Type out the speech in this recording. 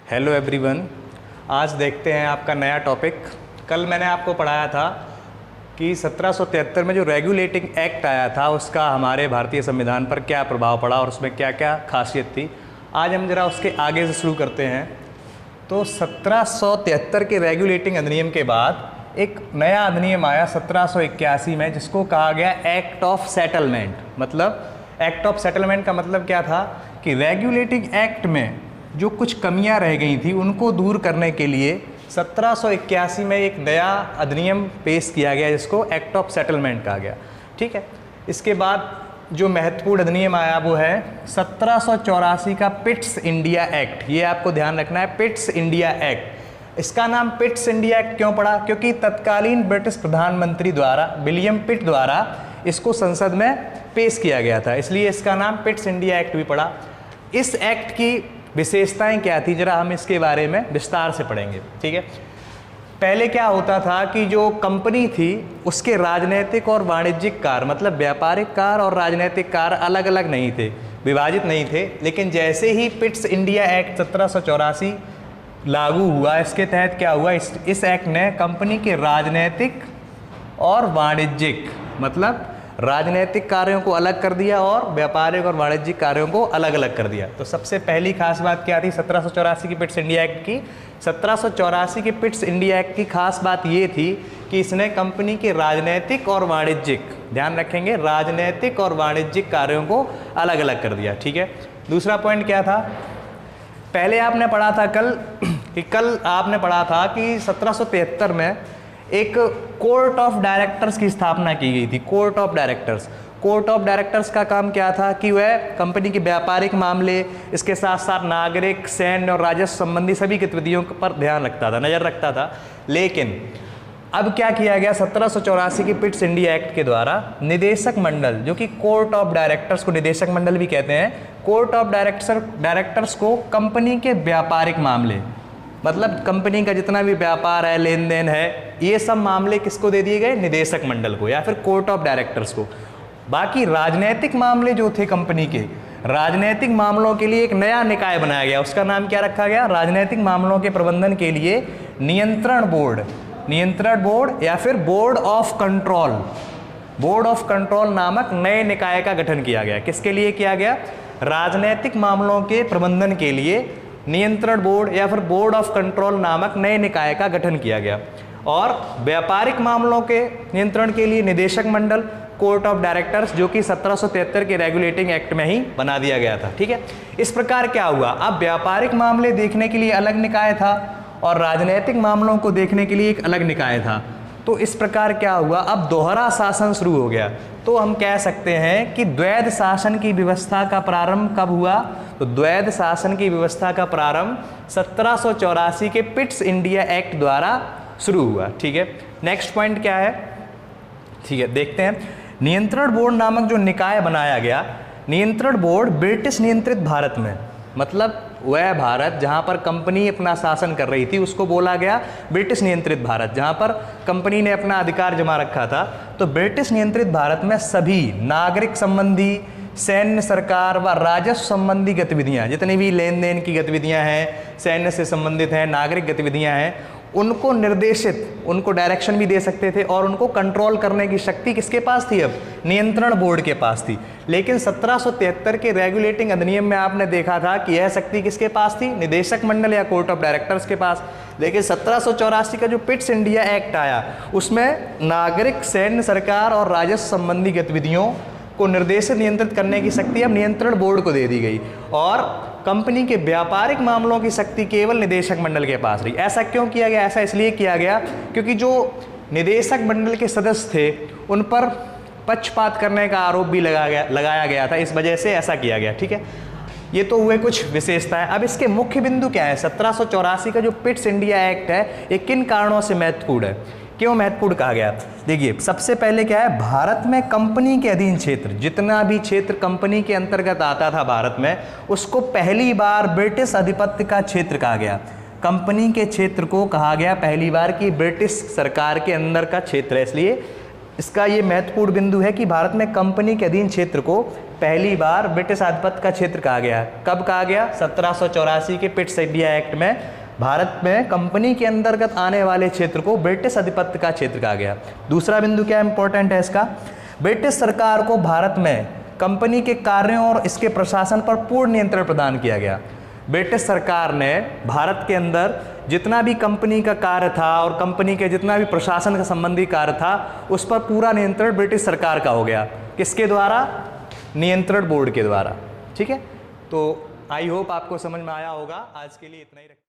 Hello everyone, आज देखते हैं आपका नया टॉपिक। कल मैंने आपको पढ़ाया था कि 1773 में जो रेगुलेटिंग एक्ट आया था उसका हमारे भारतीय संविधान पर क्या प्रभाव पड़ा और उसमें क्या क्या खासियत थी। आज हम जरा उसके आगे से शुरू करते हैं। तो 1773 के रेगुलेटिंग अधिनियम के बाद एक नया अधिनियम आया 1781 में, जिसको कहा गया एक्ट ऑफ सेटलमेंट। मतलब एक्ट ऑफ सेटलमेंट का मतलब क्या था कि रेगुलेटिंग एक्ट में जो कुछ कमियां रह गई थी उनको दूर करने के लिए 1781 में एक नया अधिनियम पेश किया गया, जिसको एक्ट ऑफ सेटलमेंट कहा गया। ठीक है, इसके बाद जो महत्वपूर्ण अधिनियम आया वो है 1784 का पिट्स इंडिया एक्ट। ये आपको ध्यान रखना है, पिट्स इंडिया एक्ट। इसका नाम पिट्स इंडिया एक्ट क्यों पड़ा? क्योंकि तत्कालीन ब्रिटिश प्रधानमंत्री द्वारा, विलियम पिट द्वारा इसको संसद में पेश किया गया था, इसलिए इसका नाम पिट्स इंडिया एक्ट भी पड़ा। इस एक्ट की विशेषताएं क्या थी, जरा हम इसके बारे में विस्तार से पढ़ेंगे। ठीक है, पहले क्या होता था कि जो कंपनी थी उसके राजनीतिक और वाणिज्यिक कार्य, मतलब व्यापारिक कार्य और राजनीतिक कार्य अलग अलग नहीं थे, विभाजित नहीं थे। लेकिन जैसे ही पिट्स इंडिया एक्ट 1784 लागू हुआ, इसके तहत क्या हुआ, इस एक्ट ने कंपनी के राजनीतिक और वाणिज्यिक, मतलब राजनीतिक कार्यों को अलग कर दिया और व्यापारिक और वाणिज्यिक कार्यों को अलग अलग कर दिया। तो सबसे पहली खास बात क्या थी 1784 की पिट्स इंडिया एक्ट की? 1784 के पिट्स इंडिया एक्ट की खास बात ये थी कि इसने कंपनी के राजनीतिक और वाणिज्यिक, ध्यान रखेंगे, राजनीतिक और वाणिज्यिक कार्यों को अलग अलग कर दिया। ठीक है, दूसरा पॉइंट क्या था? पहले आपने पढ़ा था कल आपने पढ़ा था कि 1773 में एक कोर्ट ऑफ डायरेक्टर्स की स्थापना की गई थी। Court of directors, court of directors का काम क्या था कि वह कंपनी के व्यापारिक मामले, इसके साथ साथ नागरिक, सैन्य और राजस्व संबंधी सभी गतिविधियों पर ध्यान रखता था, नज़र रखता था। लेकिन अब क्या किया गया, 1784 की पिट्स इंडिया एक्ट के द्वारा निदेशक मंडल, जो कि कोर्ट ऑफ डायरेक्टर्स को निदेशक मंडल भी कहते हैं, कोर्ट ऑफ डायरेक्टर्स को कंपनी के व्यापारिक मामले, मतलब कंपनी का जितना भी व्यापार है, लेन देन है, ये सब मामले किसको दे दिए गए? निदेशक मंडल को या फिर कोर्ट ऑफ डायरेक्टर्स को। बाकी राजनीतिक मामले जो थे कंपनी के, राजनीतिक मामलों के लिए एक नया निकाय बनाया गया। उसका नाम क्या रखा गया? राजनीतिक मामलों के प्रबंधन के लिए नियंत्रण बोर्ड या फिर बोर्ड ऑफ कंट्रोल नामक नए निकाय का गठन किया गया। किसके लिए किया गया? राजनीतिक मामलों के प्रबंधन के लिए नियंत्रण बोर्ड या फिर बोर्ड ऑफ कंट्रोल नामक नए निकाय का गठन किया गया। और व्यापारिक मामलों के नियंत्रण के लिए निदेशक मंडल, कोर्ट ऑफ डायरेक्टर्स, जो कि 1773 के रेगुलेटिंग एक्ट में ही बना दिया गया था। ठीक है, इस प्रकार क्या हुआ, अब व्यापारिक मामले देखने के लिए अलग निकाय था और राजनीतिक मामलों को देखने के लिए एक अलग निकाय था। तो इस प्रकार क्या हुआ, अब दोहरा शासन शुरू हो गया। तो हम कह सकते हैं कि द्वैध शासन की व्यवस्था का प्रारंभ कब हुआ? तो द्वैध शासन की व्यवस्था का प्रारंभ 1784 के पिट्स इंडिया एक्ट द्वारा शुरू हुआ। ठीक है, नेक्स्ट पॉइंट क्या है? ठीक है, देखते हैं। नियंत्रण बोर्ड नामक जो निकाय बनाया गया, नियंत्रण बोर्ड ब्रिटिश नियंत्रित भारत में, मतलब वह भारत जहां पर कंपनी अपना शासन कर रही थी उसको बोला गया ब्रिटिश नियंत्रित भारत, जहां पर कंपनी ने अपना अधिकार जमा रखा था। तो ब्रिटिश नियंत्रित भारत में सभी नागरिक संबंधी, सैन्य, सरकार व राजस्व संबंधी गतिविधियां, जितनी भी लेन देन की गतिविधियां हैं, सैन्य से संबंधित हैं, नागरिक गतिविधियां हैं, उनको निर्देशित, उनको डायरेक्शन भी दे सकते थे और उनको कंट्रोल करने की शक्ति किसके पास थी? अब नियंत्रण बोर्ड के पास थी। लेकिन 1773 के रेगुलेटिंग अधिनियम में आपने देखा था कि यह शक्ति किसके पास थी? निदेशक मंडल या कोर्ट ऑफ डायरेक्टर्स के पास। लेकिन 1784 का जो पिट्स इंडिया एक्ट आया उसमें नागरिक, सैन्य, सरकार और राजस्व संबंधी गतिविधियों को निर्देशित, नियंत्रित करने की शक्ति अब नियंत्रण बोर्ड को दे दी गई और कंपनी के व्यापारिक मामलों की शक्ति केवल निदेशक मंडल के पास रही। ऐसा क्यों किया गया? ऐसा इसलिए किया गया क्योंकि जो निदेशक मंडल के सदस्य थे उन पर पक्षपात करने का आरोप भी लगाया गया था, इस वजह से ऐसा किया गया। ठीक है, ये तो हुए कुछ विशेषताएं। अब इसके मुख्य बिंदु क्या है? 1784 का जो पिट्स इंडिया एक्ट है ये किन कारणों से महत्वपूर्ण है, क्यों महत्वपूर्ण कहा गया? देखिए, सबसे पहले क्या है, भारत में कंपनी के अधीन क्षेत्र, जितना भी क्षेत्र कंपनी के अंतर्गत आता था भारत में, उसको पहली बार ब्रिटिश आधिपत्य का क्षेत्र कहा गया। कंपनी के क्षेत्र को कहा गया पहली बार कि ब्रिटिश सरकार के अंदर का क्षेत्र है। इसलिए इसका ये महत्वपूर्ण बिंदु है कि भारत में कंपनी के अधीन क्षेत्र को पहली बार ब्रिटिश आधिपत्य का क्षेत्र कहा गया। कब कहा गया? 1784 के पिट्स इंडिया एक्ट में भारत में कंपनी के अंतर्गत आने वाले क्षेत्र को ब्रिटिश आधिपत्य का क्षेत्र कहा गया। दूसरा बिंदु क्या इंपॉर्टेंट है इसका? ब्रिटिश सरकार को भारत में कंपनी के कार्यों और इसके प्रशासन पर पूर्ण नियंत्रण प्रदान किया गया। ब्रिटिश सरकार ने भारत के अंदर जितना भी कंपनी का कार्य था और कंपनी के जितना भी प्रशासन का संबंधी कार्य था उस पर पूरा नियंत्रण ब्रिटिश सरकार का हो गया। किसके द्वारा? नियंत्रण बोर्ड के द्वारा। ठीक है, तो आई होप आपको समझ में आया होगा। आज के लिए इतना ही रखें।